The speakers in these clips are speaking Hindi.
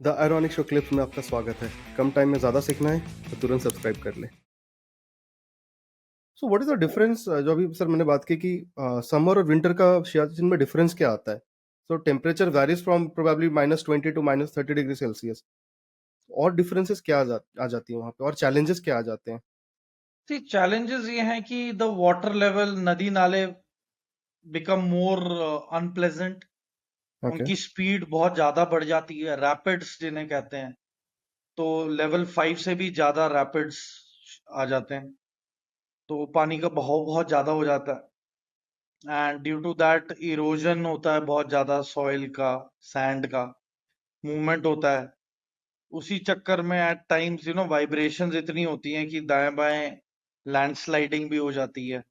द आयरॉनिक शो क्लिप्स में आपका स्वागत है। कम टाइम में ज़्यादा सीखना है तो तुरंत सब्सक्राइब कर लें। So what is the difference जो अभी सर मैंने बात की कि समर और विंटर का सियाचिन में डिफरेंस क्या आता है? So temperature varies from probably -20 to -30 degree Celsius. और डिफरेंसेस क्या आ जाती हैं वहाँ पे और चैलेंजेस क्या आ जाते हैं? सी चैलेंजेस ये हैं कि द वाटर लेवल नदी नाले बिकम मोर अनप्लेजेंट। ओके। उनकी स्पीड बहुत ज्यादा बढ़ जाती है, रैपिड्स जिन्हें कहते हैं। तो लेवल 5 से भी ज्यादा रैपिड्स आ जाते हैं, तो पानी का बहाव बहुत ज्यादा हो जाता है। And due to that erosion होता है बहुत ज्यादा, सॉइल का, सैंड का मूवमेंट होता है। उसी चक्कर में एट टाइम्स वाइब्रेशंस इतनी होती हैं कि दाएं बाएं लैंडस्लाइडिंग भी हो जाती है।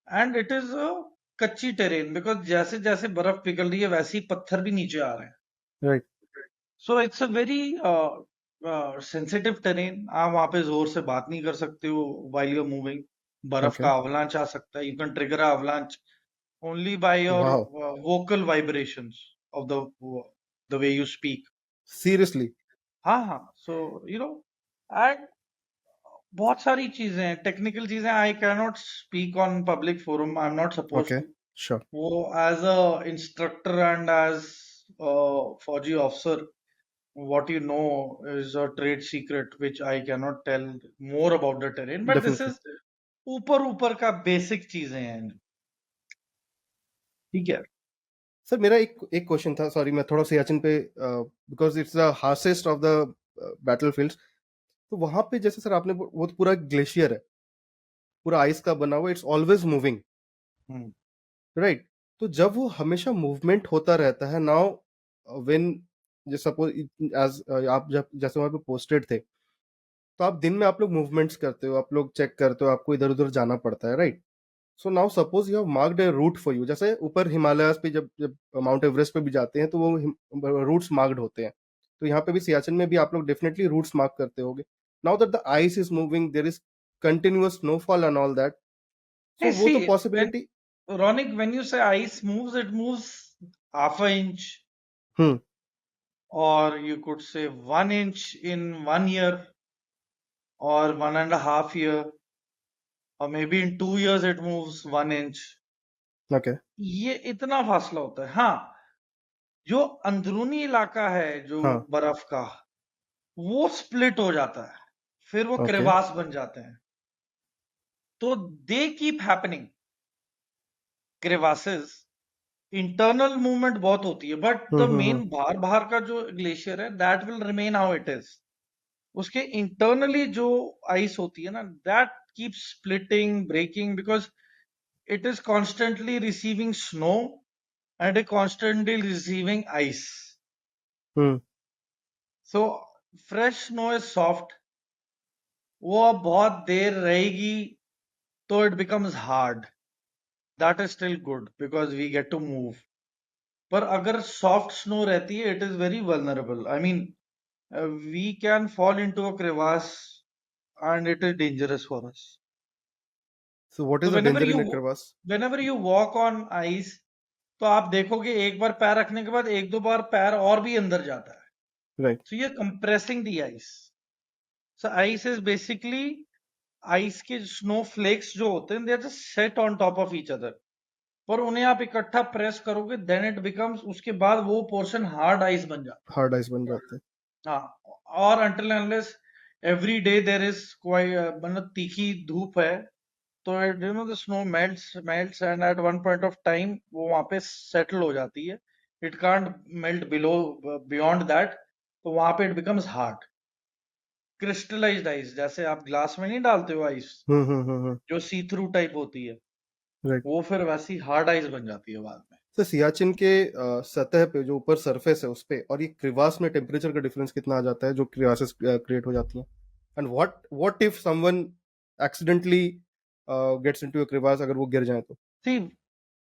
एंड इट इज अ कच्ची टेरेन, बिकॉज जैसे जैसे बर्फ पिघल रही है वैसे ही पत्थर भी नीचे आ रहे हैं। Right. So it's a very sensitive terrain. आप वहां पे जोर से बात नहीं कर सकते हो वाइल यू मूविंग। बर्फ ओके। का अवलांच आ सकता है, you can trigger avalanche only by your wow. Vocal vibrations of the way you speak. Seriously? हाँ हाँ, सो एंड बहुत सारी चीजें हैं, टेक्निकल चीजें। I can not speak on public forum, I am not suppose okay. To. Sure. वो as a instructor and as फौजी officer, what you know is a trade secret which I cannot tell more about the terrain, but this definitely. is ऊपर ऊपर का बेसिक चीजें हैं। ठीक है। सर मेरा एक एक क्वेश्चन था, सॉरी मैं थोड़ा सियाचिन पे, because it's the harshest of the battlefields. तो वहां पे जैसे सर आपने वो तो पूरा ग्लेशियर है, पूरा आइस का बना हुआ, it's always moving, hmm. Right? तो जब वो हमेशा मूवमेंट होता रहता है, नाउ व्हेन जैसे सपोज एज आप जब जैसे वहां पे पोस्टेड थे, तो आप दिन में आप लोग मूवमेंट्स करते हो, आप लोग चेक करते हो, आपको इधर उधर जाना पड़ता है, right? So now suppose you have marked a route for you, जैसे ऊपर हिमालयाज पे जब जब माउंट एवरेस्ट पे भी जाते हैं तो वो रूट्स मार्क्ड होते हैं। तो यहाँ पे भी सियाचिन में भी आप लोग डेफिनेटली रूट्स मार्क करते होगे। Now that the ice is moving, there is continuous snowfall and all that, so वो See, तो when possibility. Ronik, when you say ice moves, it moves half a inch, hmm. or you could say 1 inch in 1 year, or 1.5 year, or maybe in 2 years it moves 1 inch. Okay. ये इतना फासला होता है। हाँ, जो अंदरूनी इलाका है जो हाँ। बर्फ का, वो स्प्लिट हो जाता है, फिर वो ओके। क्रेवास बन जाते हैं। तो they keep happening, crevasses. Internal movement बहुत होती है, बट द हम्म। मेन बाहर बाहर का जो ग्लेशियर है that will remain how it is. उसके इंटरनली जो आइस होती है ना, that keep splitting, breaking, because it is constantly receiving snow and it constantly receiving ice. Hmm. So fresh snow is soft, वो अब बहुत देर रहेगी तो it becomes hard. That is still good because we get to move. पर अगर सॉफ्ट स्नो रहती है, it is very vulnerable. I mean, we can fall into a crevasse and it is dangerous for us. So what तो is the danger in a crevasse? Whenever you walk on ice, तो आप देखोगे एक बार पैर रखने के बाद एक दो बार पैर और भी अंदर जाता है। राइट। सो ये compressing the ice. So ice is basically, ice के स्नो फ्लेक्स जो होते हैं, they are just set on top of each other. पर उन्हें आप इकट्ठा प्रेस करोगे, देन इट बिकम्स, उसके बाद वो पोर्शन हार्ड आइस बन जाता हार्ड आइस बन जाते हैं। है। हाँ। और until unless every day there is कोई, मतलब तीखी धूप है, तो the snow melts and at one point of time वो वहां पे सेटल हो जाती है। It can't melt below, beyond that. तो वहां पे it becomes hard, crystallised ice. जैसे आप ग्लास में नहीं डालते हो आइस, हम्म। जो सी थ्रू टाइप होती है, राइट। वो फिर वैसी हार्ड आइस बन जाती है बाद में। तो सियाचिन के सतह पे जो ऊपर सरफेस है उस पे और ये क्रिवास में टेम्परेचर का डिफरेंस कितना आ जाता है जो क्रिवासेस क्रिएट हो जाती हैं? And what if someone accidentally gets into a crevasse, अगर वो गिर जाए तो? See,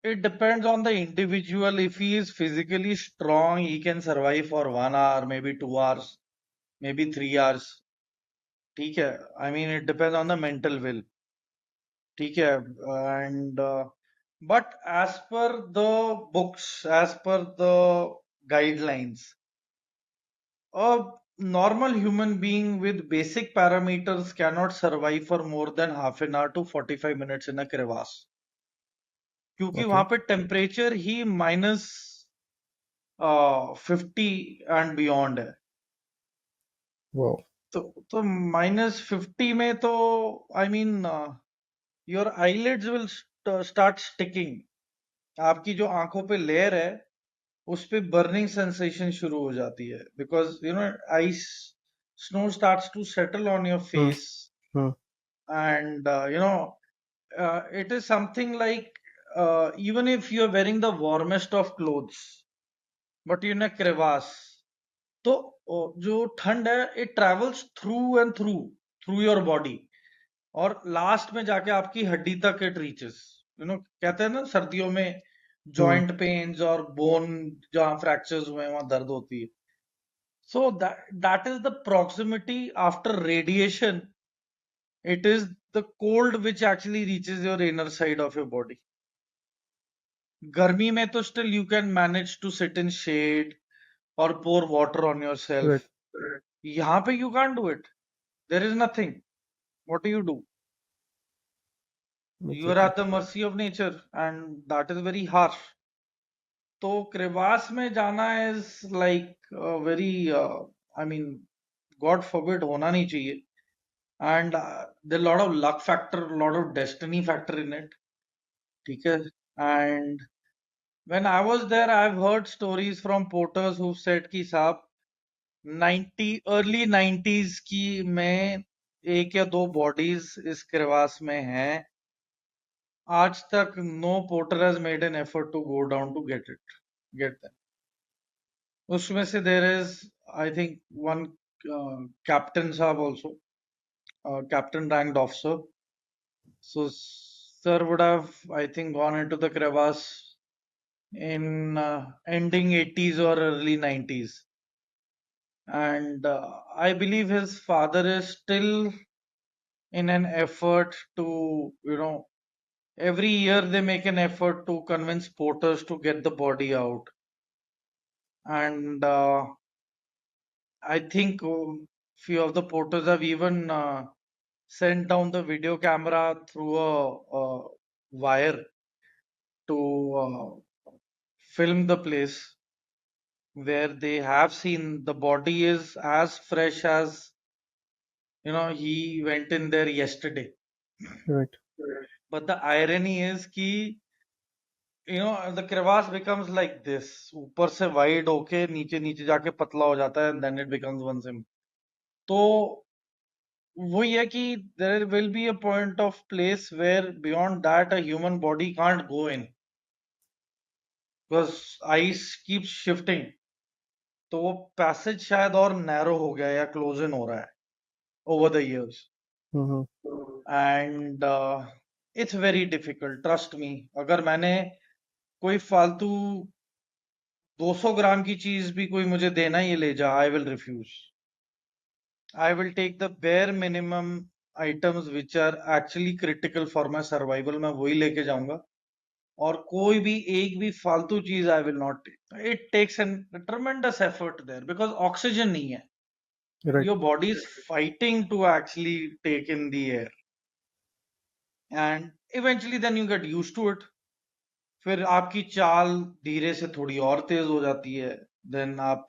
it depends on the individual. If he is physically strong, he can survive for 1 hour, maybe 2 hours, maybe 3 hours. ठीक है। I mean, it depends on the mental will. ठीक है। And but as per the books, as per the guidelines, A normal human being with basic parameters cannot survive for more than half an hour to 45 minutes in a crevasse, क्योंकि Okay. वहां पे temperature he minus 50 and beyond है. Wow. तो -50 में तो I mean your eyelids will start sticking. आपकी जो आंखों पे लेयर है उस पे बर्निंग सेंसेशन शुरू हो जाती है, because you know ice snow starts to settle on your Hmm. Face. Hmm. And it is something like, even if you're wearing the warmest of clothes but you're in a crevasse, तो जो ठंड है it travels through and through your body, और लास्ट में जाके आपकी हड्डी तक इट रीचेस. कहते हैं ना सर्दियों में Hmm. जॉइंट पेन्स और बोन जहां फ्रैक्चर्स हुए हैं वहां दर्द होती है. So that is the proximity after radiation. It is the cold which actually reaches your inner side of your body. गर्मी में तो still you can manage to sit in shade or pour water on yourself. Right. यहाँ पे you can't do it. There is nothing. What do? You are Exactly. at the mercy of nature, and that is very harsh. तो क्रेवास में जाना is like very I mean God forbid होना नहीं चाहिए. And there are a lot of luck factor, a lot of destiny factor in it. ठीक है. And when I was there, I've heard stories from porters who said कि साहब 90s की में एक या दो बॉडीज इस क्रेवास में हैं. आज तक no porter has made an effort to go down to get them. उसमें से there is, I think, one captain साहब also, captain ranked officer. So sir would have, I think, gone into the crevasse in ending 80s or early 90s. And I believe his father is still in an effort to, every year they make an effort to convince porters to get the body out. And I think few of the porters have even sent down the video camera through a wire to film the place where they have seen the body is as fresh as he went in there yesterday. Right. But the irony is कि the crevasse becomes like this, ऊपर से wide होके नीचे नीचे जाके पतला हो जाता है, and then it becomes one sim. तो वही है कि there will be a point of place where beyond that a human body can't go in because ice keeps shifting. तो वो passage शायद और narrow हो गया या close in हो रहा है over the years. Mm-hmm. And it's very difficult, trust me. अगर मैंने कोई फालतू 200 ग्राम की चीज भी कोई मुझे देना ये ले जा, I will refuse. I will take the bare minimum items which are actually critical for my survival. मैं वही लेके जाऊंगा, और कोई भी एक भी फालतू चीज I will not take. It takes an tremendous effort there because oxygen नहीं है. Right. Your body is fighting to actually take in the air, and eventually then you get used to it. फिर आपकी चाल धीरे से थोड़ी और तेज हो जाती है. देन आप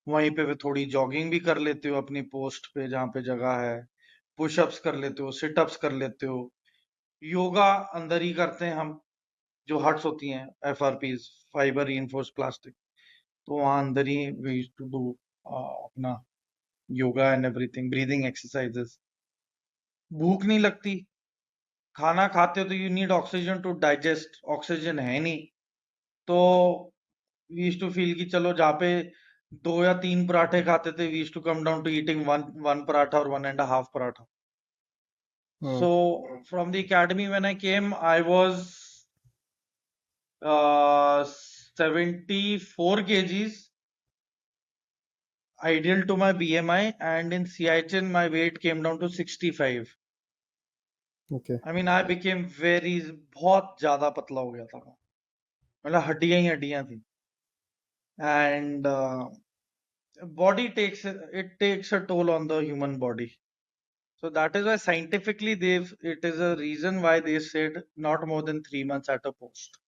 वहीं पे थोड़ी जॉगिंग भी कर लेते हो अपनी पोस्ट पे जहां पे जगह है. पुशअप्स कर लेते हो, सिटअप्स कर लेते हो. योगा अंदर ही करते हैं हम, जो हट्स होती हैं FRPs, फाइबर रीइंफोर्स प्लास्टिक, तो वहां अंदर ही वी यूज्ड टू डू अपना yoga and everything, breathing exercises. भूख नहीं लगती. खाना खाते हो तो you need oxygen to digest. Oxygen है नहीं, तो वी यूज्ड टू फील कि चलो जहाँ पे 2 या 3 पराठे खाते थे, we used to come down to eating one paratha or 1.5 paratha. Mm. So from the academy when I came, I was 74 kgs, ideal to my BMI, and in Siachen my weight came down to 65. Okay. I mean I became बहुत ज्यादा पतला हो गया था मैं. मतलब हड्डियां ही हड्डियां थी. And body takes a toll on the human body. So that is why scientifically it is a reason why they said not more than 3 months at a post.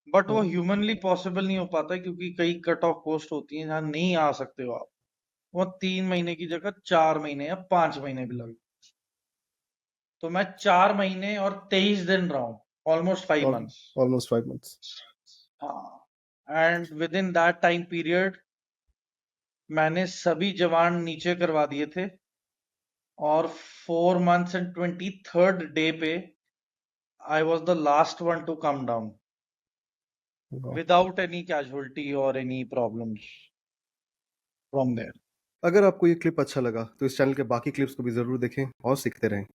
But वो हाँ, ह्यूमनली पॉसिबल नहीं हो पाता क्योंकि कई कट ऑफ पोस्ट होती हैं जहाँ नहीं आ सकते हो आप। वो 3 महीने की जगह 4 महीने या 5 महीने भी लगे। तो मैं 4 महीने और 23 दिन रहा हूँ, ऑलमोस्ट 5 months। Almost 5 months. हाँ, and within that time period मैंने सभी जवान नीचे करवा दिए थे और 4 months एंड 23rd डे पे I was the last one to come down वाह! विदाउट एनी कैजुअलिटी और एनी प्रॉब्लम्स फ्रॉम देयर। अगर आपको ये क्लिप अच्छा लगा, तो इस चैनल के बाकी क्लिप्स को भी ज़रूर देखें और सीखते रहें।